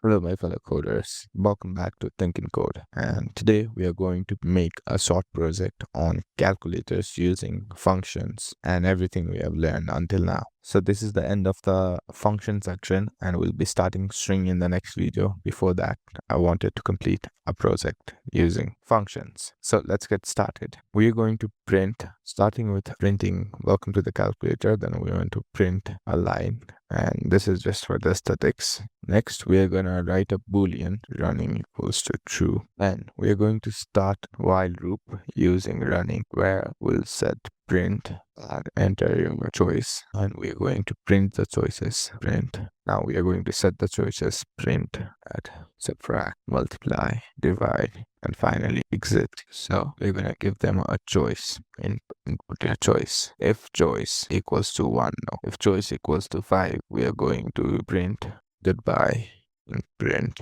Hello, my fellow coders. Welcome back to Think and Code. And today we are going to make a short project on calculators using functions and everything we have learned until now. So this is the end of the function section, and we'll be starting string in the next video. Before that, I wanted to complete a project using functions. So let's get started. We're going to print, starting with printing welcome to the calculator. Then we're going to print a line, and this is just for the aesthetics. Next, we are going to write a boolean running equals to true. Then we are going to start while loop using running, where we'll set print and enter your choice, and we are going to print the choices. Print. Now we are going to set the choices. Print, add, subtract, multiply, divide, and finally exit. So we're going to give them a choice. Input your choice. If choice equals to 1, no. If choice equals to 5, we are going to print goodbye and print.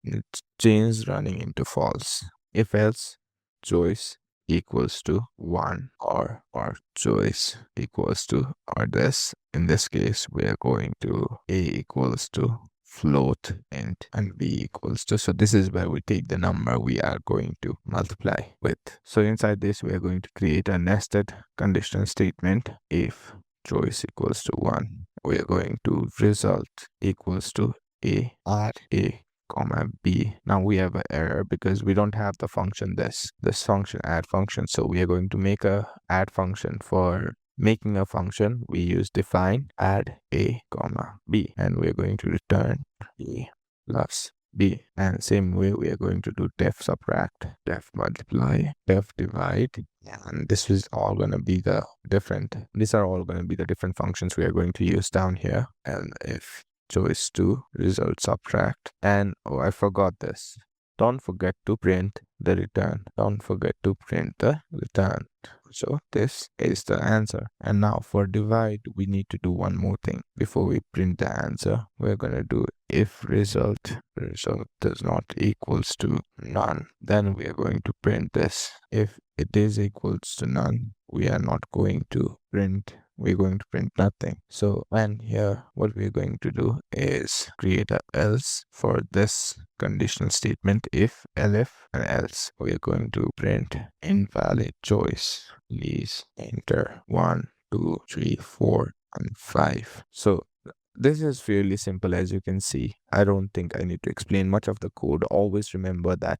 It's change running into false. If else, choice equals to 1 or choice equals to, or this. In this case, we are going to a equals to float int and b equals to, so this is where we take the number we are going to multiply with. So inside this, we are going to create a nested conditional statement. If choice equals to 1, we are going to result equals to a, add a comma b. Now we have an error because we don't have the function this function add function. So we are going to make a add function. For making a function, we use define add a comma b, and we're going to return a plus b. And same way, we are going to do def subtract, def multiply, def divide, and this is all going to be the different, these are all going to be the different functions we are going to use down here. And if choice to result subtract, and oh, I forgot this, don't forget to print the return. Don't forget to print the return. So this is the answer. And now for divide, we need to do one more thing before we print the answer. We're gonna do if result does not equals to none, then we are going to print this. If it is equals to none, we are not going to print, we're going to print nothing. So, and here what we're going to do is create a else for this conditional statement. If, elif, and else, we are going to print invalid choice. Please enter 1, 2, 3, 4, and 5. So this is fairly simple, as you can see. I don't think I need to explain much of the code. Always remember that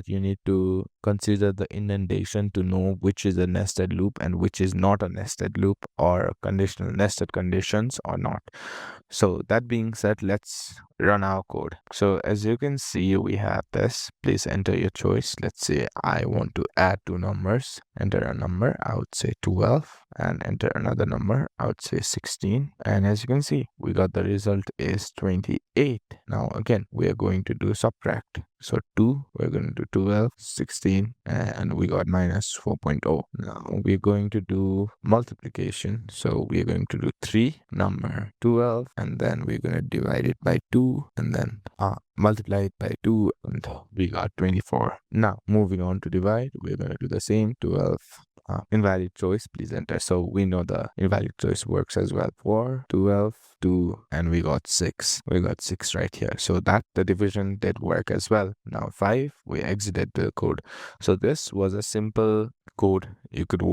you need to consider the indentation to know which is a nested loop and which is not a nested loop, or conditional nested conditions or not. So that being said, let's run our code. So as you can see, we have this. Please enter your choice. Let's say I want to add two numbers. Enter a number, I would say 12, and enter another number, I would say 16. And as you can see, we got the result is 28. Now again, we are going to do subtract. So 2, we're going to do 12, 16, and we got minus 4.0. Now we're going to do multiplication. So we're going to do 3, number 12, and then we're going to divide it by 2, and then multiply it by 2, and we got 24. Now moving on to divide, we're going to do the same. 12, invalid choice, please enter. So we know the invalid choice works as well. 4, 12, 2, and we got 6. We got 6 right here. So that the division did work as well. Now 5, we exited the code. So this was a simple code you could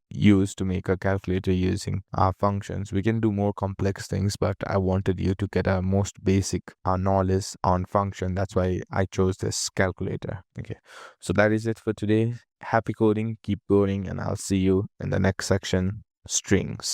use to make a calculator using our functions. We can do more complex things, but I wanted you to get a most basic knowledge on function. That's why I chose this calculator. Okay, so that is it for today. Happy coding, keep coding, and I'll see you in the next section, strings.